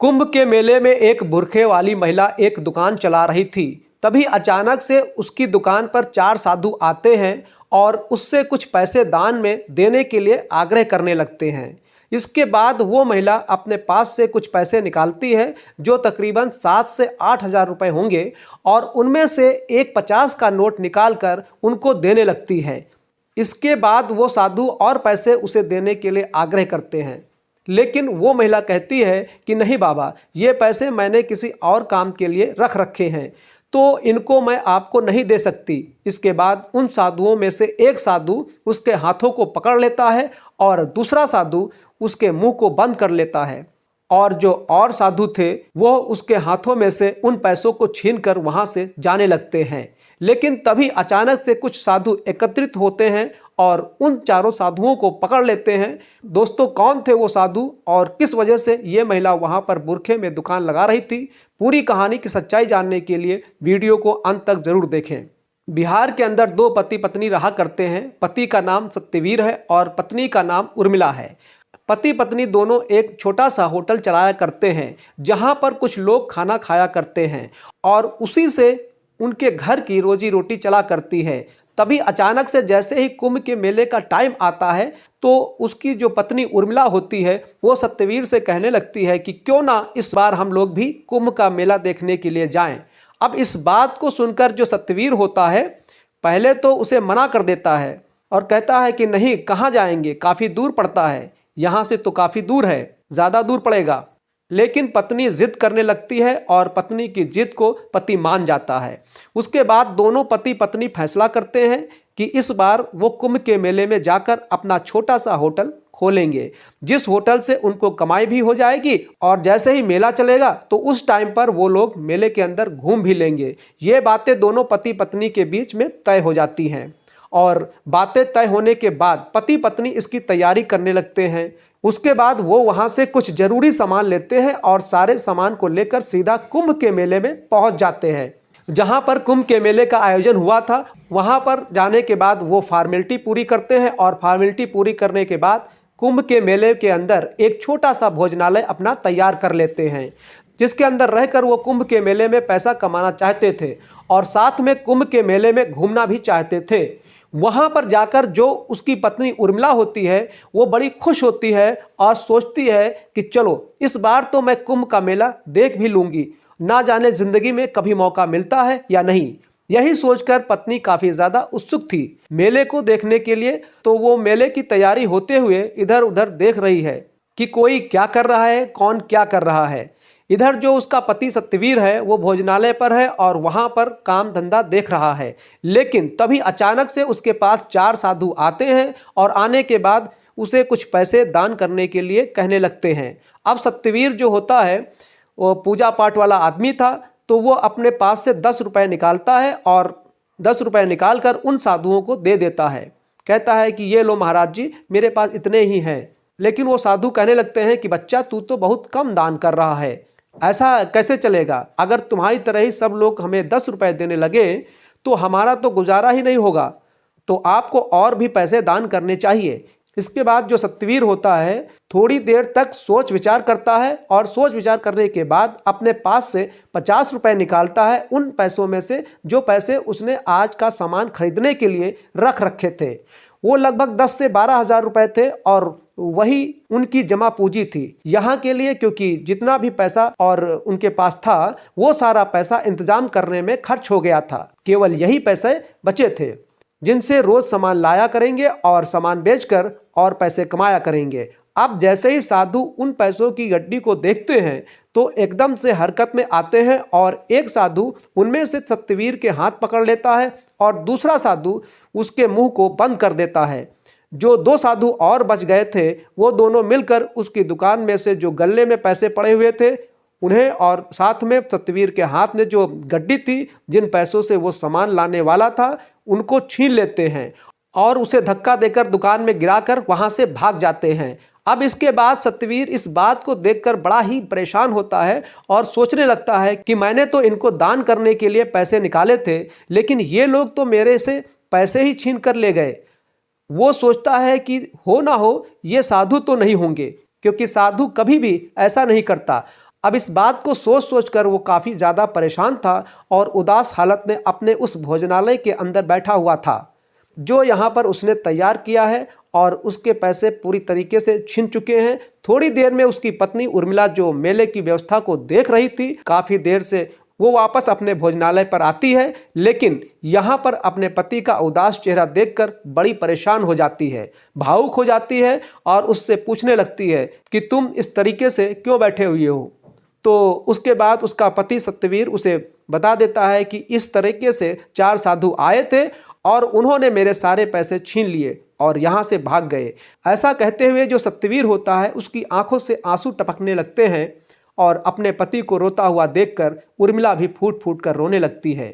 कुंभ के मेले में एक बुरखे वाली महिला एक दुकान चला रही थी। तभी अचानक से उसकी दुकान पर चार साधु आते हैं और उससे कुछ पैसे दान में देने के लिए आग्रह करने लगते हैं। इसके बाद वो महिला अपने पास से कुछ पैसे निकालती है जो तकरीबन 7 से 8 हज़ार रुपये होंगे और उनमें से एक 50 का नोट निकालकर उनको देने लगती है। इसके बाद वो साधु और पैसे उसे देने के लिए आग्रह करते हैं, लेकिन वो महिला कहती है कि नहीं बाबा, ये पैसे मैंने किसी और काम के लिए रख रखे हैं, तो इनको मैं आपको नहीं दे सकती। इसके बाद उन साधुओं में से एक साधु उसके हाथों को पकड़ लेता है और दूसरा साधु उसके मुंह को बंद कर लेता है और जो और साधु थे वो उसके हाथों में से उन पैसों को छीनकर वहां से जाने लगते हैं। लेकिन तभी अचानक से कुछ साधु एकत्रित होते हैं और उन चारों साधुओं को पकड़ लेते हैं। दोस्तों, कौन थे वो साधु और किस वजह से ये महिला वहां पर बुरखे में दुकान लगा रही थी? पूरी कहानी की सच्चाई जानने के लिए वीडियो को अंत तक जरूर देखें। बिहार के अंदर दो पति पत्नी रहा करते हैं। पति का नाम सत्यवीर है और पत्नी का नाम उर्मिला है। पति पत्नी दोनों एक छोटा सा होटल चलाया करते हैं जहां पर कुछ लोग खाना खाया करते हैं और उसी से उनके घर की रोजी रोटी चला करती है। तभी अचानक से जैसे ही कुंभ के मेले का टाइम आता है तो उसकी जो पत्नी उर्मिला होती है वो सत्यवीर से कहने लगती है कि क्यों ना इस बार हम लोग भी कुंभ का मेला देखने के लिए जाएं। अब इस बात को सुनकर जो सत्यवीर होता है पहले तो उसे मना कर देता है और कहता है कि नहीं, कहाँ जाएंगे, काफ़ी दूर पड़ता है, यहाँ से तो काफ़ी दूर है, ज़्यादा दूर पड़ेगा। लेकिन पत्नी जिद करने लगती है और पत्नी की जिद को पति मान जाता है। उसके बाद दोनों पति पत्नी फैसला करते हैं कि इस बार वो कुंभ के मेले में जाकर अपना छोटा सा होटल खोलेंगे, जिस होटल से उनको कमाई भी हो जाएगी और जैसे ही मेला चलेगा तो उस टाइम पर वो लोग मेले के अंदर घूम भी लेंगे। ये बातें दोनों पति पत्नी के बीच में तय हो जाती हैं और बातें तय होने के बाद पति पत्नी इसकी तैयारी करने लगते हैं। उसके बाद वो वहाँ से कुछ ज़रूरी सामान लेते हैं और सारे सामान को लेकर सीधा कुंभ के मेले में पहुँच जाते हैं। जहाँ पर कुंभ के मेले का आयोजन हुआ था वहाँ पर जाने के बाद वो फॉर्मेलिटी पूरी करते हैं और फॉर्मेलिटी पूरी करने के बाद कुंभ के मेले के अंदर एक छोटा सा भोजनालय अपना तैयार कर लेते हैं, जिसके अंदर रहकर वो कुंभ के मेले में पैसा कमाना चाहते थे और साथ में कुंभ के मेले में घूमना भी चाहते थे। वहाँ पर जाकर जो उसकी पत्नी उर्मिला होती है वो बड़ी खुश होती है और सोचती है कि चलो इस बार तो मैं कुंभ का मेला देख भी लूँगी, ना जाने ज़िंदगी में कभी मौका मिलता है या नहीं। यही सोचकर पत्नी काफ़ी ज़्यादा उत्सुक थी मेले को देखने के लिए। तो वो मेले की तैयारी होते हुए इधर उधर देख रही है कि कोई क्या कर रहा है, कौन क्या कर रहा है। इधर जो उसका पति सत्यवीर है वो भोजनालय पर है और वहाँ पर काम धंधा देख रहा है। लेकिन तभी अचानक से उसके पास चार साधु आते हैं और आने के बाद उसे कुछ पैसे दान करने के लिए कहने लगते हैं। अब सत्यवीर जो होता है वो पूजा पाठ वाला आदमी था, तो वो अपने पास से 10 रुपये निकालता है और 10 रुपये निकाल कर उन साधुओं को दे देता है। कहता है कि ये लो महाराज जी, मेरे पास इतने ही हैं। लेकिन वो साधु कहने लगते हैं कि बच्चा, तू तो बहुत कम दान कर रहा है, ऐसा कैसे चलेगा? अगर तुम्हारी तरह ही सब लोग हमें 10 रुपये देने लगे तो हमारा तो गुजारा ही नहीं होगा, तो आपको और भी पैसे दान करने चाहिए। इसके बाद जो सत्यवीर होता है थोड़ी देर तक सोच विचार करता है और सोच विचार करने के बाद अपने पास से 50 रुपये निकालता है उन पैसों में से जो पैसे उसने आज का सामान खरीदने के लिए रख रखे थे। वो लगभग 10 से 12 हज़ार रुपये थे और वही उनकी जमा पूंजी थी यहाँ के लिए, क्योंकि जितना भी पैसा और उनके पास था वो सारा पैसा इंतजाम करने में खर्च हो गया था। केवल यही पैसे बचे थे जिनसे रोज सामान लाया करेंगे और सामान बेचकर और पैसे कमाया करेंगे। अब जैसे ही साधु उन पैसों की गड्डी को देखते हैं तो एकदम से हरकत में आते हैं और एक साधु उनमें से सत्यवीर के हाथ पकड़ लेता है और दूसरा साधु उसके मुंह को बंद कर देता है। जो दो साधु और बच गए थे वो दोनों मिलकर उसकी दुकान में से जो गल्ले में पैसे पड़े हुए थे उन्हें और साथ में सत्यवीर के हाथ में जो गड्डी थी जिन पैसों से वो सामान लाने वाला था उनको छीन लेते हैं और उसे धक्का देकर दुकान में गिराकर वहां से भाग जाते हैं। अब इसके बाद सत्यवीर इस बात को देखकर बड़ा ही परेशान होता है और सोचने लगता है कि मैंने तो इनको दान करने के लिए पैसे निकाले थे, लेकिन ये लोग तो मेरे से पैसे ही छीन कर ले गए। वो सोचता है कि हो ना हो ये साधु तो नहीं होंगे, क्योंकि साधु कभी भी ऐसा नहीं करता। अब इस बात को सोच सोच कर वो काफ़ी ज़्यादा परेशान था और उदास हालत में अपने उस भोजनालय के अंदर बैठा हुआ था जो यहाँ पर उसने तैयार किया है, और उसके पैसे पूरी तरीके से छिन चुके हैं। थोड़ी देर में उसकी पत्नी उर्मिला जो मेले की व्यवस्था को देख रही थी, काफ़ी देर से वो वापस अपने भोजनालय पर आती है, लेकिन यहाँ पर अपने पति का उदास चेहरा देखकर बड़ी परेशान हो जाती है, भावुक हो जाती है और उससे पूछने लगती है कि तुम इस तरीके से क्यों बैठे हुए हो। तो उसके बाद उसका पति सत्यवीर उसे बता देता है कि इस तरीके से 4 साधु आए थे और उन्होंने मेरे सारे पैसे छीन लिए और यहाँ से भाग गए। ऐसा कहते हुए जो सत्यवीर होता है उसकी आंखों से आंसू टपकने लगते हैं और अपने पति को रोता हुआ देखकर उर्मिला भी फूट फूट कर रोने लगती है।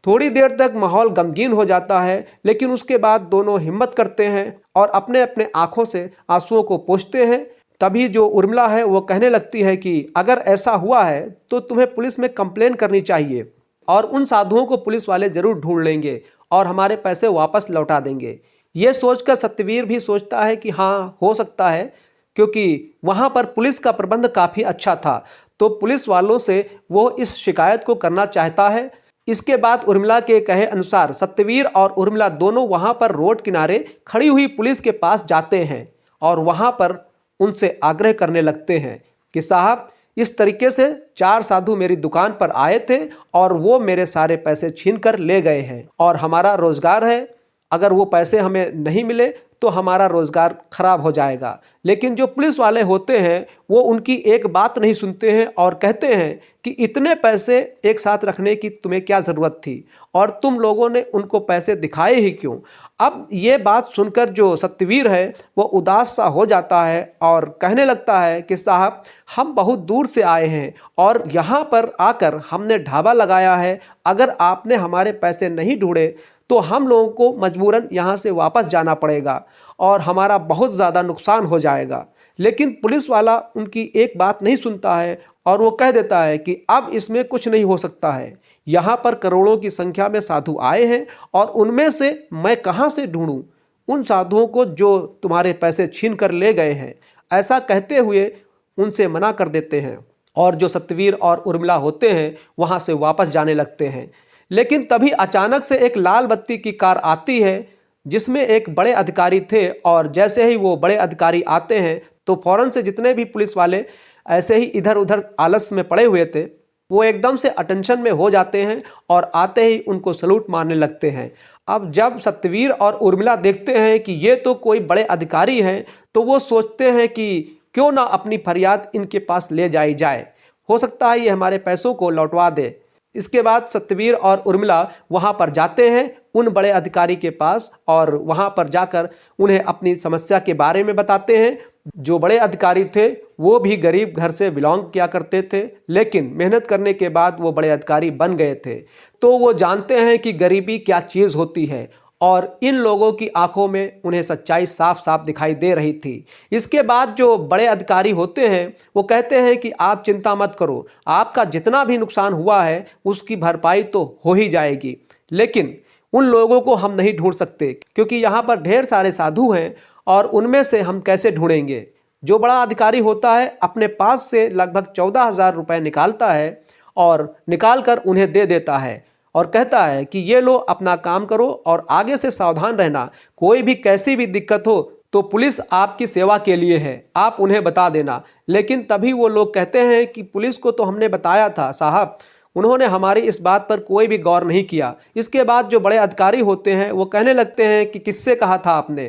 थोड़ी देर तक माहौल गमगीन हो जाता है, लेकिन उसके बाद दोनों हिम्मत करते हैं और अपने अपने आंखों से आंसुओं को पोंछते हैं। तभी जो उर्मिला है वो कहने लगती है कि अगर ऐसा हुआ है तो तुम्हें पुलिस में कंप्लेन करनी चाहिए और उन साधुओं को पुलिस वाले जरूर ढूंढ लेंगे और हमारे पैसे वापस लौटा देंगे। ये सोचकर सत्यवीर भी सोचता है कि हाँ, हो सकता है, क्योंकि वहाँ पर पुलिस का प्रबंध काफ़ी अच्छा था, तो पुलिस वालों से वो इस शिकायत को करना चाहता है। इसके बाद उर्मिला के कहे अनुसार सत्यवीर और उर्मिला दोनों वहाँ पर रोड किनारे खड़ी हुई पुलिस के पास जाते हैं और वहाँ पर उनसे आग्रह करने लगते हैं कि साहब, इस तरीके से 4 साधु मेरी दुकान पर आए थे और वो मेरे सारे पैसे छीन कर ले गए हैं और हमारा रोज़गार है, अगर वो पैसे हमें नहीं मिले तो हमारा रोज़गार खराब हो जाएगा। लेकिन जो पुलिस वाले होते हैं वो उनकी एक बात नहीं सुनते हैं और कहते हैं कि इतने पैसे एक साथ रखने की तुम्हें क्या ज़रूरत थी और तुम लोगों ने उनको पैसे दिखाए ही क्यों। अब ये बात सुनकर जो सत्यवीर है वो उदास सा हो जाता है और कहने लगता है कि साहब, हम बहुत दूर से आए हैं और यहाँ पर आकर हमने ढाबा लगाया है, अगर आपने हमारे पैसे नहीं ढूंढे तो हम लोगों को मजबूरन यहाँ से वापस जाना पड़ेगा और हमारा बहुत ज़्यादा नुकसान हो जाएगा। लेकिन पुलिस वाला उनकी एक बात नहीं सुनता है और वो कह देता है कि अब इसमें कुछ नहीं हो सकता है, यहाँ पर करोड़ों की संख्या में साधु आए हैं और उनमें से मैं कहाँ से ढूंढूं उन साधुओं को जो तुम्हारे पैसे छीन कर ले गए हैं। ऐसा कहते हुए उनसे मना कर देते हैं और जो सत्यवीर और उर्मिला होते हैं वहाँ से वापस जाने लगते हैं। लेकिन तभी अचानक से एक लाल बत्ती की कार आती है जिसमें एक बड़े अधिकारी थे और जैसे ही वो बड़े अधिकारी आते हैं तो फौरन से जितने भी पुलिस वाले ऐसे ही इधर उधर आलस में पड़े हुए थे वो एकदम से अटेंशन में हो जाते हैं और आते ही उनको सलूट मारने लगते हैं। अब जब सत्यवीर और उर्मिला देखते हैं कि ये तो कोई बड़े अधिकारी हैं तो वो सोचते हैं कि क्यों ना अपनी फरियाद इनके पास ले जाई जाए, हो सकता है ये हमारे पैसों को लौटवा दे। इसके बाद सत्यवीर और उर्मिला वहां पर जाते हैं उन बड़े अधिकारी के पास और वहां पर जाकर उन्हें अपनी समस्या के बारे में बताते हैं। जो बड़े अधिकारी थे वो भी गरीब घर से बिलोंग किया करते थे, लेकिन मेहनत करने के बाद वो बड़े अधिकारी बन गए थे, तो वो जानते हैं कि गरीबी क्या चीज़ होती है और इन लोगों की आंखों में उन्हें सच्चाई साफ साफ दिखाई दे रही थी। इसके बाद जो बड़े अधिकारी होते हैं वो कहते हैं कि आप चिंता मत करो, आपका जितना भी नुकसान हुआ है उसकी भरपाई तो हो ही जाएगी, लेकिन उन लोगों को हम नहीं ढूंढ सकते क्योंकि यहाँ पर ढेर सारे साधु हैं और उनमें से हम कैसे ढूंढेंगे। जो बड़ा अधिकारी होता है अपने पास से लगभग 14,000 रुपये निकालता है और निकाल कर उन्हें दे देता है और कहता है कि ये लो, अपना काम करो और आगे से सावधान रहना, कोई भी कैसी भी दिक्कत हो तो पुलिस आपकी सेवा के लिए है, आप उन्हें बता देना। लेकिन तभी वो लोग कहते हैं कि पुलिस को तो हमने बताया था साहब, उन्होंने हमारी इस बात पर कोई भी गौर नहीं किया। इसके बाद जो बड़े अधिकारी होते हैं वो कहने लगते हैं कि किससे कहा था आपने,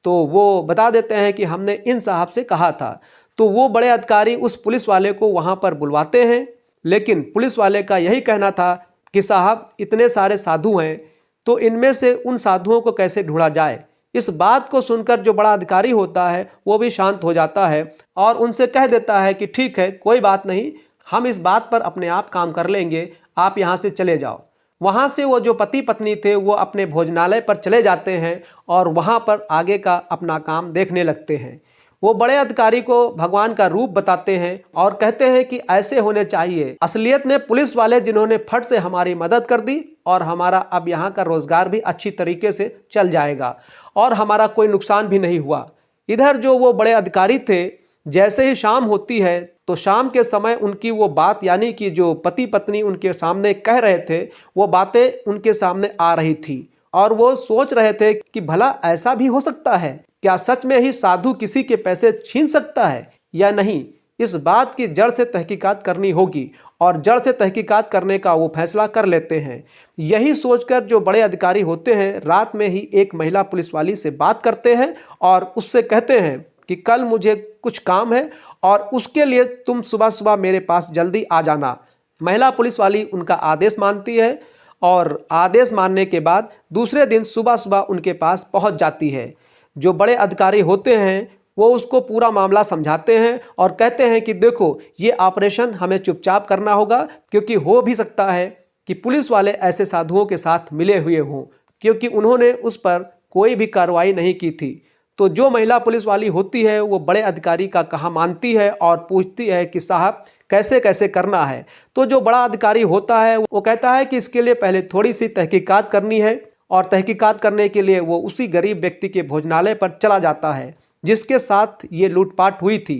तो वो बता देते हैं कि हमने इन साहब से कहा था। तो वो बड़े अधिकारी उस पुलिस वाले को वहाँ पर बुलवाते हैं, लेकिन पुलिस वाले का यही कहना था कि साहब, इतने सारे साधु हैं तो इनमें से उन साधुओं को कैसे ढूंढा जाए। इस बात को सुनकर जो बड़ा अधिकारी होता है वो भी शांत हो जाता है और उनसे कह देता है कि ठीक है, कोई बात नहीं, हम इस बात पर अपने आप काम कर लेंगे, आप यहाँ से चले जाओ। वहाँ से वो जो पति पत्नी थे वो अपने भोजनालय पर चले जाते हैं और वहाँ पर आगे का अपना काम देखने लगते हैं। वो बड़े अधिकारी को भगवान का रूप बताते हैं और कहते हैं कि ऐसे होने चाहिए। असलियत में पुलिस वाले जिन्होंने फट से हमारी मदद कर दी और हमारा अब यहाँ का रोजगार भी अच्छी तरीके से चल जाएगा और हमारा कोई नुकसान भी नहीं हुआ। इधर जो वो बड़े अधिकारी थे जैसे ही शाम होती है तो शाम के समय उनकी वो बात, यानी कि जो पति पत्नी उनके सामने कह रहे थे, वो बातें उनके सामने आ रही थी और वो सोच रहे थे कि भला ऐसा भी हो सकता है, क्या सच में ही साधु किसी के पैसे छीन सकता है या नहीं। इस बात की जड़ से तहकीकात करनी होगी और जड़ से तहकीकात करने का वो फैसला कर लेते हैं। यही सोचकर जो बड़े अधिकारी होते हैं रात में ही एक महिला पुलिस वाली से बात करते हैं और उससे कहते हैं कि कल मुझे कुछ काम है और उसके लिए तुम सुबह सुबह मेरे पास जल्दी आ जाना। महिला पुलिस वाली उनका आदेश मानती है और आदेश मानने के बाद दूसरे दिन सुबह सुबह उनके पास पहुंच जाती है। जो बड़े अधिकारी होते हैं वो उसको पूरा मामला समझाते हैं और कहते हैं कि देखो, ये ऑपरेशन हमें चुपचाप करना होगा, क्योंकि हो भी सकता है कि पुलिस वाले ऐसे साधुओं के साथ मिले हुए हों, क्योंकि उन्होंने उस पर कोई भी कार्रवाई नहीं की थी। तो जो महिला पुलिस वाली होती है वो बड़े अधिकारी का कहा मानती है और पूछती है कि साहब कैसे कैसे करना है। तो जो बड़ा अधिकारी होता है वो कहता है कि इसके लिए पहले थोड़ी सी तहकीकात करनी है और तहकीकात करने के लिए वो उसी गरीब व्यक्ति के भोजनालय पर चला जाता है जिसके साथ ये लूटपाट हुई थी।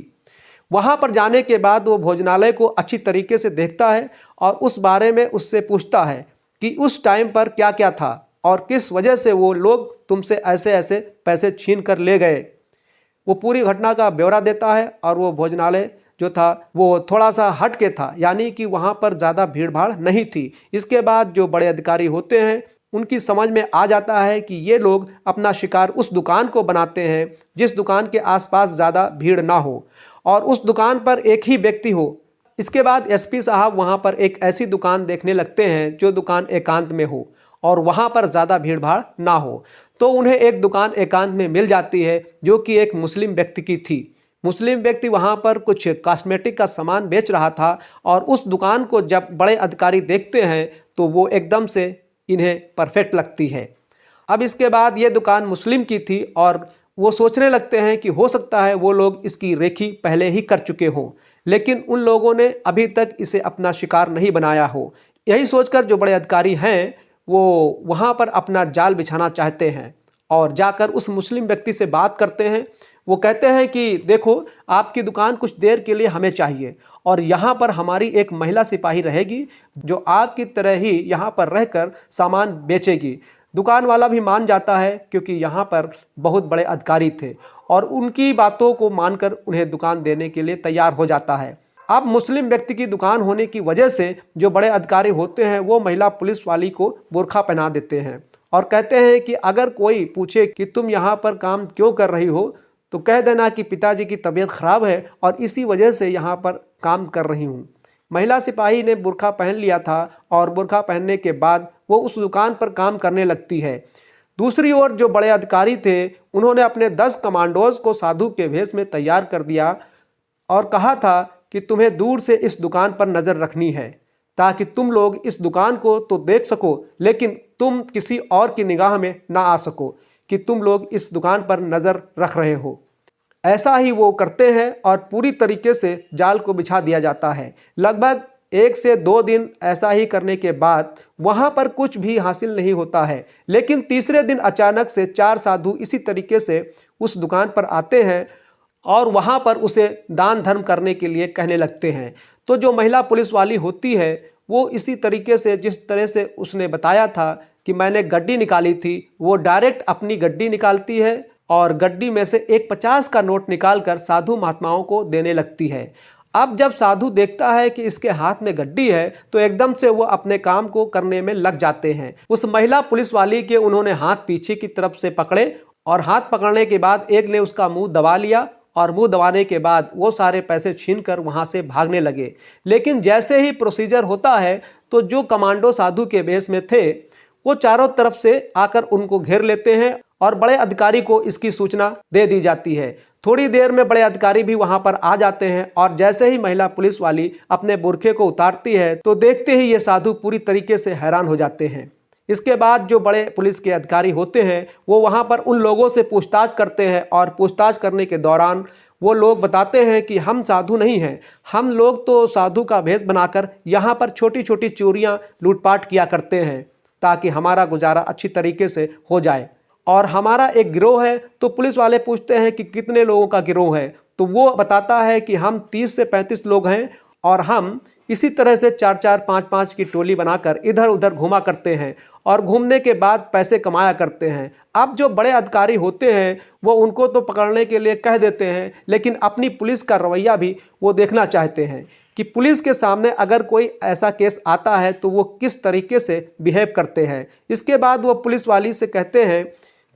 वहाँ पर जाने के बाद वो भोजनालय को अच्छी तरीके से देखता है और उस बारे में उससे पूछता है कि उस टाइम पर क्या क्या था और किस वजह से वो लोग तुमसे ऐसे ऐसे पैसे छीन कर ले गए। वो पूरी घटना का ब्यौरा देता है और वो भोजनालय जो था वो थोड़ा सा हट के था, यानी कि वहाँ पर ज़्यादा भीड़ भाड़ नहीं थी। इसके बाद जो बड़े अधिकारी होते हैं उनकी समझ में आ जाता है कि ये लोग अपना शिकार उस दुकान को बनाते हैं जिस दुकान के आसपास ज़्यादा भीड़ ना हो और उस दुकान पर एक ही व्यक्ति हो। इसके बाद एसपी साहब वहाँ पर एक ऐसी दुकान देखने लगते हैं जो दुकान एकांत में हो और वहाँ पर ज़्यादा भीड़ भाड़ ना हो। तो उन्हें एक दुकान एकांत में मिल जाती है जो कि एक मुस्लिम व्यक्ति की थी। मुस्लिम व्यक्ति वहाँ पर कुछ कॉस्मेटिक का सामान बेच रहा था और उस दुकान को जब बड़े अधिकारी देखते हैं तो वो एकदम से इन्हें परफेक्ट लगती है। अब इसके बाद ये दुकान मुस्लिम की थी और वो सोचने लगते हैं कि हो सकता है वो लोग इसकी रेखी पहले ही कर चुके हों, लेकिन उन लोगों ने अभी तक इसे अपना शिकार नहीं बनाया हो। यही सोचकर जो बड़े अधिकारी हैं वो वहाँ पर अपना जाल बिछाना चाहते हैं और जाकर उस मुस्लिम व्यक्ति से बात करते हैं। वो कहते हैं कि देखो, आपकी दुकान कुछ देर के लिए हमें चाहिए और यहाँ पर हमारी एक महिला सिपाही रहेगी जो आपकी तरह ही यहाँ पर रहकर सामान बेचेगी। दुकान वाला भी मान जाता है क्योंकि यहाँ पर बहुत बड़े अधिकारी थे और उनकी बातों को मानकर उन्हें दुकान देने के लिए तैयार हो जाता है। अब मुस्लिम व्यक्ति की दुकान होने की वजह से जो बड़े अधिकारी होते हैं वो महिला पुलिस वाली को बुर्खा पहना देते हैं और कहते हैं कि अगर कोई पूछे कि तुम यहाँ पर काम क्यों कर रही हो तो कह देना कि पिताजी की तबीयत खराब है और इसी वजह से यहाँ पर काम कर रही हूँ। महिला सिपाही ने बुर्खा पहन लिया था और बुर्खा पहनने के बाद वो उस दुकान पर काम करने लगती है। दूसरी ओर जो बड़े अधिकारी थे उन्होंने अपने 10 कमांडोज को साधु के भेष में तैयार कर दिया और कहा था कि तुम्हें दूर से इस दुकान पर नज़र रखनी है ताकि तुम लोग इस दुकान को तो देख सको लेकिन तुम किसी और की निगाह में ना आ सको कि तुम लोग इस दुकान पर नज़र रख रहे हो। ऐसा ही वो करते हैं और पूरी तरीके से जाल को बिछा दिया जाता है। लगभग 1 से 2 दिन ऐसा ही करने के बाद वहाँ पर कुछ भी हासिल नहीं होता है, लेकिन तीसरे दिन अचानक से 4 साधु इसी तरीके से उस दुकान पर आते हैं और वहाँ पर उसे दान धर्म करने के लिए कहने लगते हैं। तो जो महिला पुलिस वाली होती है वो इसी तरीके से, जिस तरह से उसने बताया था कि मैंने गड्डी निकाली थी, वो डायरेक्ट अपनी गड्डी निकालती है और गड्डी में से एक 50 का नोट निकालकर साधु महात्माओं को देने लगती है। अब जब साधु देखता है कि इसके हाथ में गड्डी है तो एकदम से वो अपने काम को करने में लग जाते हैं। उस महिला पुलिस वाली के उन्होंने हाथ पीछे की तरफ से पकड़े और हाथ पकड़ने के बाद एक ने उसका मुंह दबा लिया और मुंह दबाने के बाद वो सारे पैसे छीनकर वहां से भागने लगे। लेकिन जैसे ही प्रोसीजर होता है तो जो कमांडो साधु के भेष में थे वो चारों तरफ से आकर उनको घेर लेते हैं और बड़े अधिकारी को इसकी सूचना दे दी जाती है। थोड़ी देर में बड़े अधिकारी भी वहां पर आ जाते हैं और जैसे ही महिला पुलिस वाली अपने बुर्खे को उतारती है तो देखते ही ये साधु पूरी तरीके से हैरान हो जाते हैं। इसके बाद जो बड़े पुलिस के अधिकारी होते हैं वो वहां पर उन लोगों से पूछताछ करते हैं और पूछताछ करने के दौरान वो लोग बताते हैं कि हम साधु नहीं हैं, हम लोग तो साधु का भेष बनाकर यहाँ पर छोटी छोटी चोरियाँ लूटपाट किया करते हैं ताकि हमारा गुजारा अच्छी तरीके से हो जाए और हमारा एक गिरोह है। तो पुलिस वाले पूछते हैं कि कितने लोगों का गिरोह है, तो वो बताता है कि हम 30 से 35 लोग हैं और हम इसी तरह से 4-4, 5-5 की टोली बनाकर इधर उधर घूमा करते हैं और घूमने के बाद पैसे कमाया करते हैं। अब जो बड़े अधिकारी होते हैं वो उनको तो पकड़ने के लिए कह देते हैं, लेकिन अपनी पुलिस का रवैया भी वो देखना चाहते हैं कि पुलिस के सामने अगर कोई ऐसा केस आता है तो वो किस तरीके से बिहेव करते हैं। इसके बाद वो पुलिस वाली से कहते हैं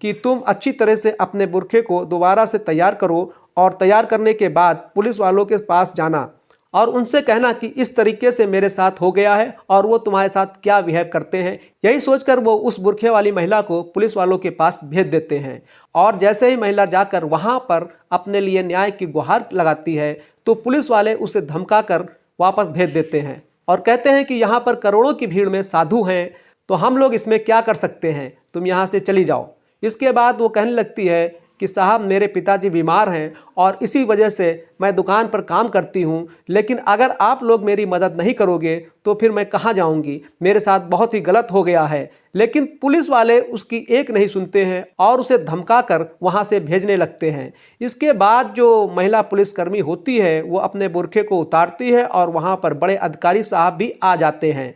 कि तुम अच्छी तरह से अपने बुरखे को दोबारा से तैयार करो और तैयार करने के बाद पुलिस वालों के पास जाना और उनसे कहना कि इस तरीके से मेरे साथ हो गया है और वो तुम्हारे साथ क्या बिहेव करते हैं। यही सोचकर वो उस बुरखे वाली महिला को पुलिस वालों के पास भेज देते हैं और जैसे ही महिला जाकर वहाँ पर अपने लिए न्याय की गुहार लगाती है तो पुलिस वाले उसे धमकाकर वापस भेज देते हैं और कहते हैं कि यहाँ पर करोड़ों की भीड़ में साधु हैं, तो हम लोग इसमें क्या कर सकते हैं, तुम यहाँ से चली जाओ। इसके बाद वो कहने लगती है कि साहब मेरे पिताजी बीमार हैं और इसी वजह से मैं दुकान पर काम करती हूँ, लेकिन अगर आप लोग मेरी मदद नहीं करोगे तो फिर मैं कहाँ जाऊँगी, मेरे साथ बहुत ही गलत हो गया है। लेकिन पुलिस वाले उसकी एक नहीं सुनते हैं और उसे धमकाकर वहाँ से भेजने लगते हैं। इसके बाद जो महिला पुलिसकर्मी होती है वो अपने बुरखे को उतारती है और वहाँ पर बड़े अधिकारी साहब भी आ जाते हैं।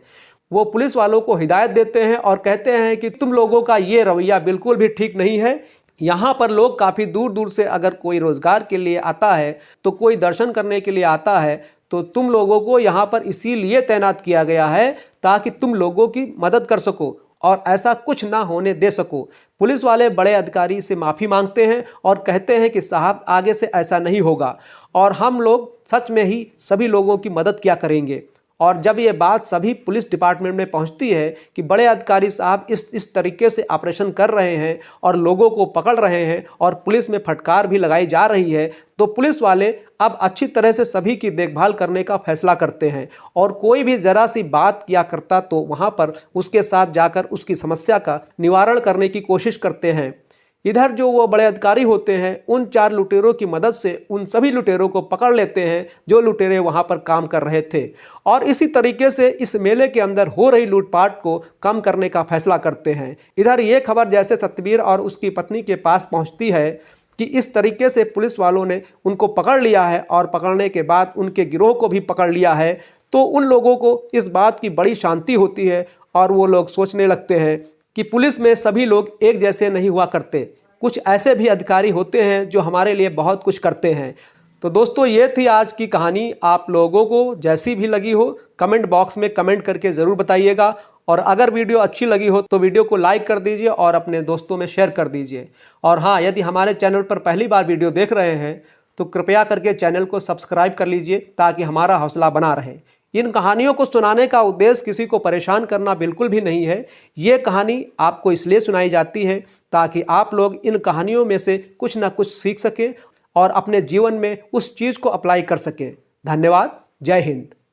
वो पुलिस वालों को हिदायत देते हैं और कहते हैं कि तुम लोगों का ये रवैया बिल्कुल भी ठीक नहीं है। यहाँ पर लोग काफ़ी दूर दूर से अगर कोई रोज़गार के लिए आता है तो कोई दर्शन करने के लिए आता है, तो तुम लोगों को यहाँ पर इसीलिए तैनात किया गया है ताकि तुम लोगों की मदद कर सको और ऐसा कुछ ना होने दे सको। पुलिस वाले बड़े अधिकारी से माफ़ी मांगते हैं और कहते हैं कि साहब आगे से ऐसा नहीं होगा और हम लोग सच में ही सभी लोगों की मदद किया करेंगे। और जब ये बात सभी पुलिस डिपार्टमेंट में पहुंचती है कि बड़े अधिकारी साहब इस तरीके से ऑपरेशन कर रहे हैं और लोगों को पकड़ रहे हैं और पुलिस में फटकार भी लगाई जा रही है, तो पुलिस वाले अब अच्छी तरह से सभी की देखभाल करने का फैसला करते हैं और कोई भी ज़रा सी बात किया करता तो वहाँ पर उसके साथ जाकर उसकी समस्या का निवारण करने की कोशिश करते हैं। इधर जो वो बड़े अधिकारी होते हैं उन 4 लुटेरों की मदद से उन सभी लुटेरों को पकड़ लेते हैं जो लुटेरे वहाँ पर काम कर रहे थे और इसी तरीके से इस मेले के अंदर हो रही लूटपाट को कम करने का फैसला करते हैं। इधर ये खबर जैसे सतबीर और उसकी पत्नी के पास पहुँचती है कि इस तरीके से पुलिस वालों ने उनको पकड़ लिया है और पकड़ने के बाद उनके गिरोह को भी पकड़ लिया है, तो उन लोगों को इस बात की बड़ी शांति होती है और वो लोग सोचने लगते हैं कि पुलिस में सभी लोग एक जैसे नहीं हुआ करते, कुछ ऐसे भी अधिकारी होते हैं जो हमारे लिए बहुत कुछ करते हैं। तो दोस्तों ये थी आज की कहानी। आप लोगों को जैसी भी लगी हो कमेंट बॉक्स में कमेंट करके ज़रूर बताइएगा और अगर वीडियो अच्छी लगी हो तो वीडियो को लाइक कर दीजिए और अपने दोस्तों में शेयर कर दीजिए। और हाँ, यदि हमारे चैनल पर पहली बार वीडियो देख रहे हैं तो कृपया करके चैनल को सब्सक्राइब कर लीजिए ताकि हमारा हौसला बना रहे। इन कहानियों को सुनाने का उद्देश्य किसी को परेशान करना बिल्कुल भी नहीं है। ये कहानी आपको इसलिए सुनाई जाती है ताकि आप लोग इन कहानियों में से कुछ ना कुछ सीख सकें और अपने जीवन में उस चीज़ को अप्लाई कर सकें। धन्यवाद। जय हिंद।